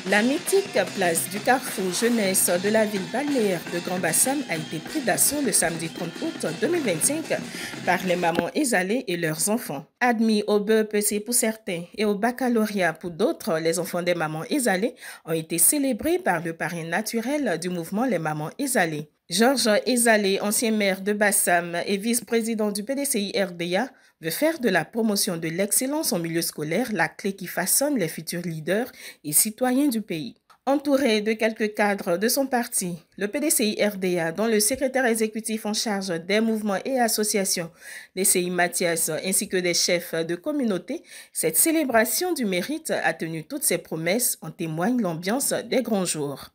La mythique place du Carrefour Jeunesse de la ville balnéaire de Grand-Bassam a été prise d'assaut le samedi 30 août 2025 par les mamans isolées et leurs enfants. Admis au BEPC pour certains et au baccalauréat pour d'autres, les enfants des mamans isolées ont été célébrés par le parrain naturel du mouvement Les Mamans Isolées. Georges Ezalé, ancien maire de Bassam et vice-président du PDCI RDA, veut faire de la promotion de l'excellence en milieu scolaire la clé qui façonne les futurs leaders et citoyens du pays. Entouré de quelques cadres de son parti, le PDCI RDA, dont le secrétaire exécutif en charge des mouvements et associations, DCI Mathias, ainsi que des chefs de communauté, cette célébration du mérite a tenu toutes ses promesses, en témoigne l'ambiance des grands jours.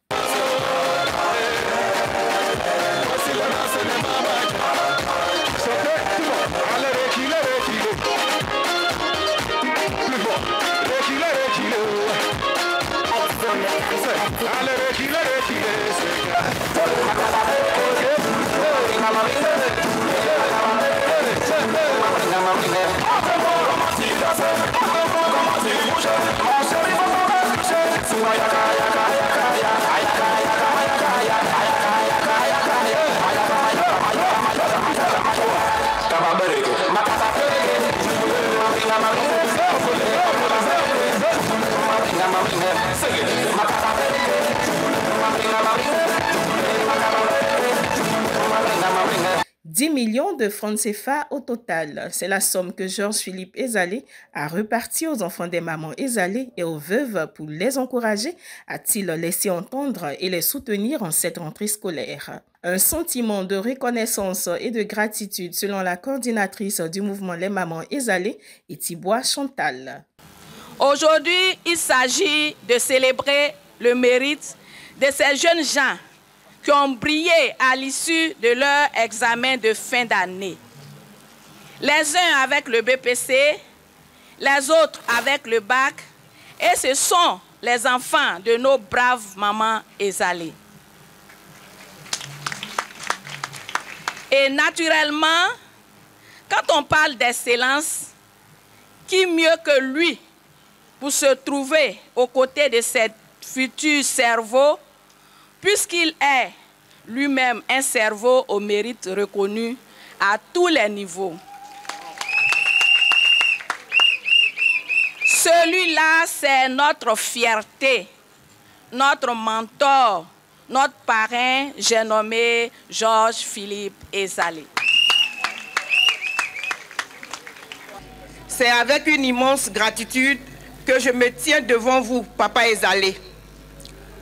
$10 millions de francs CFA au total. C'est la somme que Georges-Philippe Ezalé a repartie aux enfants des mamans isolées et aux veuves pour les encourager, a-t-il laissé entendre, et les soutenir en cette rentrée scolaire. Un sentiment de reconnaissance et de gratitude selon la coordinatrice du mouvement Les Mamans Isolées, Etibois Chantal. Aujourd'hui, il s'agit de célébrer le mérite de ces jeunes gens qui ont brillé à l'issue de leur examen de fin d'année. Les uns avec le BPC, les autres avec le bac, et ce sont les enfants de nos braves mamans isolées. Et naturellement, quand on parle d'excellence, qui mieux que lui pour se trouver aux côtés de ces futurs cerveaux, puisqu'il est lui-même un cerveau au mérite reconnu à tous les niveaux. Celui-là, c'est notre fierté, notre mentor, notre parrain, j'ai nommé Georges-Philippe Ezalé. C'est avec une immense gratitude que je me tiens devant vous, Papa Ezalé.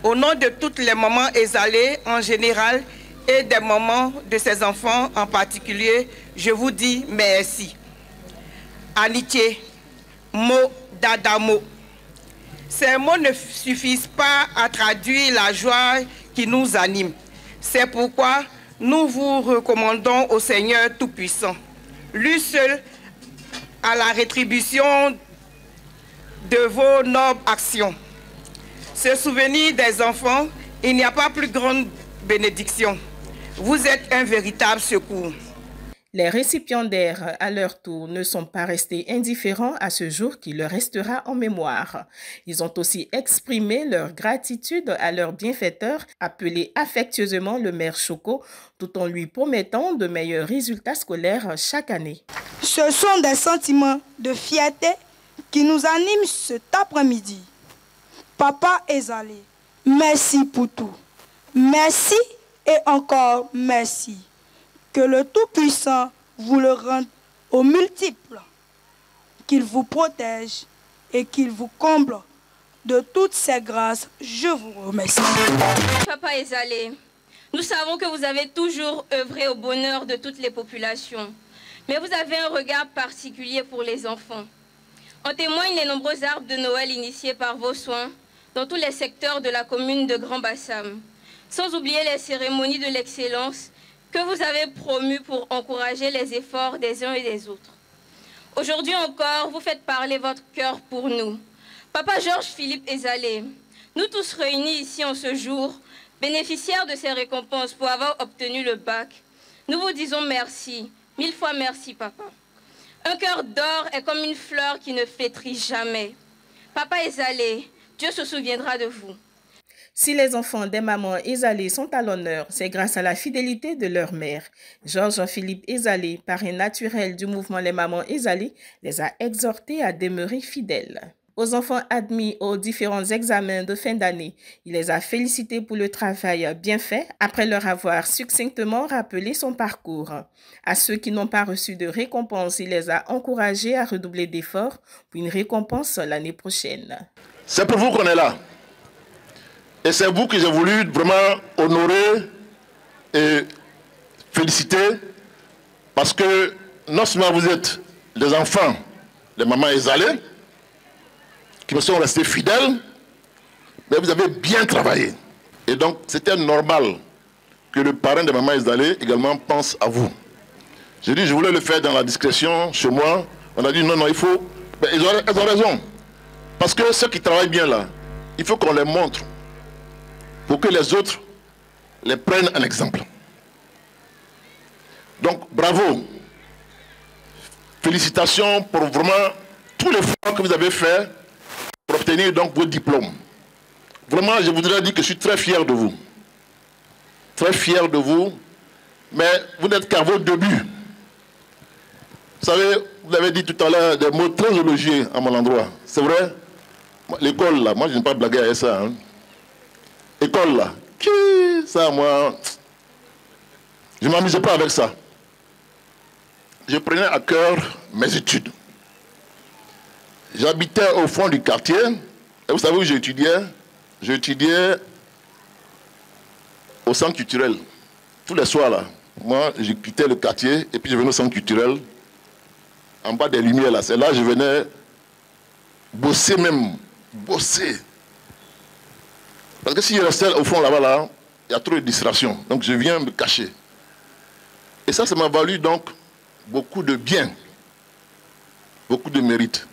Au nom de toutes les mamans isolées en général et des mamans de ces enfants en particulier, je vous dis merci. Amitié, mot d'Adamo. Ces mots ne suffisent pas à traduire la joie qui nous anime. C'est pourquoi nous vous recommandons au Seigneur Tout-Puissant, lui seul à la rétribution de vos nobles actions. Se souvenir des enfants, il n'y a pas plus grande bénédiction. Vous êtes un véritable secours. Les récipiendaires, à leur tour, ne sont pas restés indifférents à ce jour qui leur restera en mémoire. Ils ont aussi exprimé leur gratitude à leur bienfaiteur, appelé affectueusement le maire Choco, tout en lui promettant de meilleurs résultats scolaires chaque année. Ce sont des sentiments de fierté qui nous animent cet après-midi. Papa Ezalé, merci pour tout. Merci et encore merci. Que le Tout-Puissant vous le rende au multiple. Qu'il vous protège et qu'il vous comble de toutes ces grâces. Je vous remercie. Papa Ezalé, nous savons que vous avez toujours œuvré au bonheur de toutes les populations. Mais vous avez un regard particulier pour les enfants. En témoignent les nombreux arbres de Noël initiés par vos soins dans tous les secteurs de la commune de Grand-Bassam, sans oublier les cérémonies de l'excellence que vous avez promues pour encourager les efforts des uns et des autres. Aujourd'hui encore, vous faites parler votre cœur pour nous. Papa Georges-Philippe Ezalé, nous tous réunis ici en ce jour, bénéficiaires de ces récompenses pour avoir obtenu le bac, nous vous disons merci, 1000 fois merci, papa. Un cœur d'or est comme une fleur qui ne flétrit jamais. Papa Ezalé, Dieu se souviendra de vous. Si les enfants des mamans Ezalé sont à l'honneur, c'est grâce à la fidélité de leur mère. Georges-Philippe Ezalé, parrain naturel du mouvement Les Mamans Ezalé, les a exhortés à demeurer fidèles. Aux enfants admis aux différents examens de fin d'année, il les a félicités pour le travail bien fait après leur avoir succinctement rappelé son parcours. À ceux qui n'ont pas reçu de récompense, il les a encouragés à redoubler d'efforts pour une récompense l'année prochaine. C'est pour vous qu'on est là. Et c'est vous que j'ai voulu vraiment honorer et féliciter parce que non seulement vous êtes les enfants des mamans Ezalé, qui me sont restés fidèles, mais vous avez bien travaillé. Et donc, c'était normal que le parrain de maman Ezalé également pense à vous. J'ai dit, je voulais le faire dans la discrétion chez moi. On a dit, non, il faut... Ben, ils ont raison. Parce que ceux qui travaillent bien là, il faut qu'on les montre pour que les autres les prennent en exemple. Donc, bravo. Félicitations pour vraiment tous les efforts que vous avez fait pour obtenir donc vos diplômes. Vraiment, je voudrais dire que je suis très fier de vous. Très fier de vous, mais vous n'êtes qu'à vos débuts. Vous savez, vous avez dit tout à l'heure des mots très élogieux à mon endroit. C'est vrai, l'école là, moi je n'ai pas blagué avec ça. Hein. École là, ça moi, je ne m'amusais pas avec ça. Je prenais à cœur mes études. J'habitais au fond du quartier, et vous savez où j'étudiais? J'étudiais au centre culturel. Tous les soirs là, moi je quittais le quartier et puis je venais au centre culturel, en bas des lumières là. C'est là que je venais bosser même, bosser. Parce que si je restais au fond là-bas, là, il y a trop de distractions. Donc je viens me cacher. Et ça m'a valu donc beaucoup de bien, beaucoup de mérite.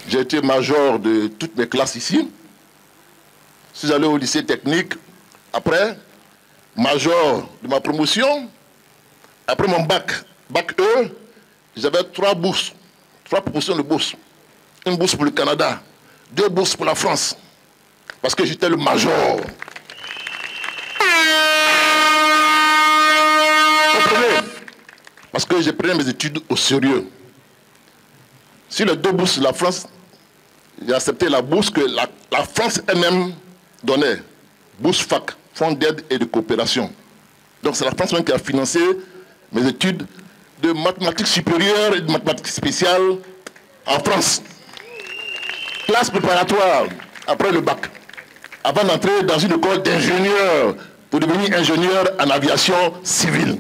J'ai été major de toutes mes classes ici. Je suis allé au lycée technique. Après, major de ma promotion. Après mon bac E, j'avais 3 bourses, 3 propositions de bourses. Une bourse pour le Canada, 2 bourses pour la France. Parce que j'étais le major. Comprenez? Parce que je prenais mes études au sérieux. Sur les 2 bourses de la France, j'ai accepté la bourse que la France elle-même donnait. Bourse FAC, Fonds d'aide et de coopération. Donc c'est la France même qui a financé mes études de mathématiques supérieures et de mathématiques spéciales en France. Classe préparatoire après le bac. Avant d'entrer dans une école d'ingénieur pour devenir ingénieur en aviation civile.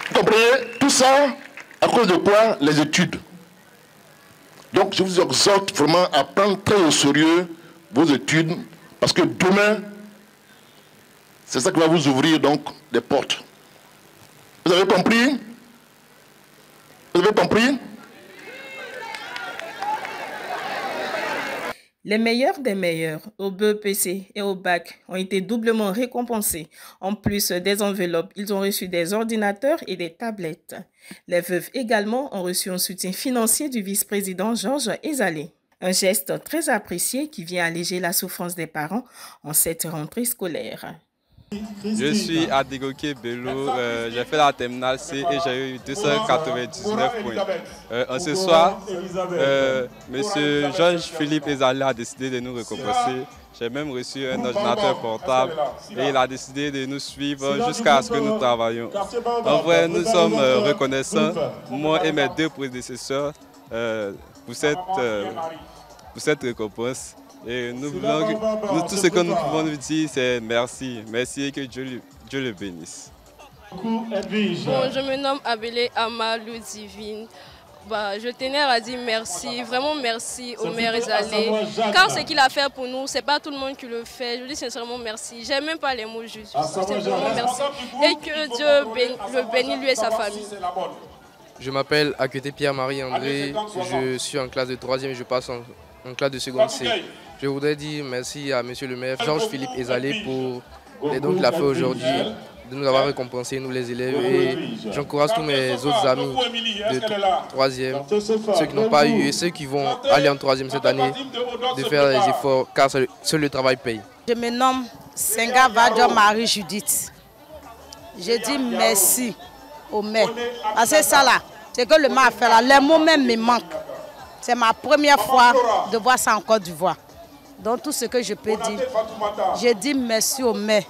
Vous comprenez? Tout ça à cause de quoi? Les études. Donc je vous exhorte vraiment à prendre très au sérieux vos études, parce que demain, c'est ça qui va vous ouvrir donc des portes. Vous avez compris? Vous avez compris? Les meilleurs des meilleurs au BEPC et au bac ont été doublement récompensés. En plus des enveloppes, ils ont reçu des ordinateurs et des tablettes. Les veuves également ont reçu un soutien financier du vice-président Georges Ezalé. Un geste très apprécié qui vient alléger la souffrance des parents en cette rentrée scolaire. Je suis Adegoke Bello, j'ai fait la terminale C et j'ai eu 299 points. En ce soir, M. Georges-Philippe Ezalé a décidé de nous récompenser. J'ai même reçu un ordinateur portable et il a décidé de nous suivre jusqu'à ce que nous travaillions. En vrai, nous sommes reconnaissants, moi et mes 2 prédécesseurs, pour cette récompense. Et nous tout ce que nous pouvons nous dire, c'est merci. Merci et que Dieu le bénisse. Bon, je me nomme Abélé Amalou Divine. Je tenais à dire merci, vraiment merci au maire Ezalé. Car ce qu'il a fait pour nous, ce n'est pas tout le monde qui le fait. Je dis sincèrement merci. Je n'ai même pas les mots justes. C'est vraiment merci. Et que Dieu le bénisse, lui et sa famille. Je m'appelle Akété Pierre-Marie André. Je suis en classe de 3e et je passe en classe de seconde C. Je voudrais dire merci à monsieur le maire Georges-Philippe Ezalé pour les dons qu'il a fait aujourd'hui de nous avoir récompensés, nous les élèves. Et j'encourage tous mes autres amis de 3e, ceux qui n'ont pas eu et ceux qui vont aller en 3e cette année, de faire des efforts car seul le travail paye. Je me nomme Senga Vadjo Marie-Judith. Je dis merci au maire. Parce que ça là, c'est que le maire a fait là, les mots même me manquent. C'est ma première fois de voir ça en Côte d'Ivoire. Donc tout ce que je peux dire, je dis merci au maire,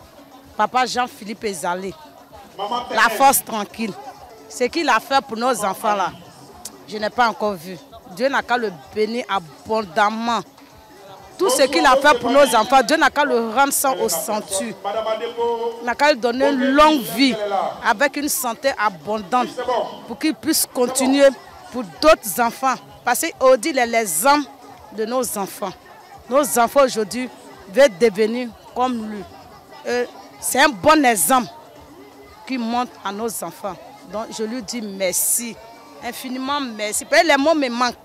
Papa Jean-Philippe Ezalé, la force tranquille. Ce qu'il a fait pour nos enfants là, je n'ai pas encore vu. Dieu n'a qu'à le bénir abondamment. Tout ce qu'il a fait pour nos enfants, Dieu n'a qu'à le rendre sans au centuple. Il n'a qu'à lui donner une longue vie avec une santé abondante pour qu'il puisse continuer pour d'autres enfants. Parce qu'on dit les âmes de nos enfants. Nos enfants aujourd'hui veulent devenir comme lui. C'est un bon exemple qui montre à nos enfants. Donc je lui dis merci, infiniment merci. Les mots me manquent.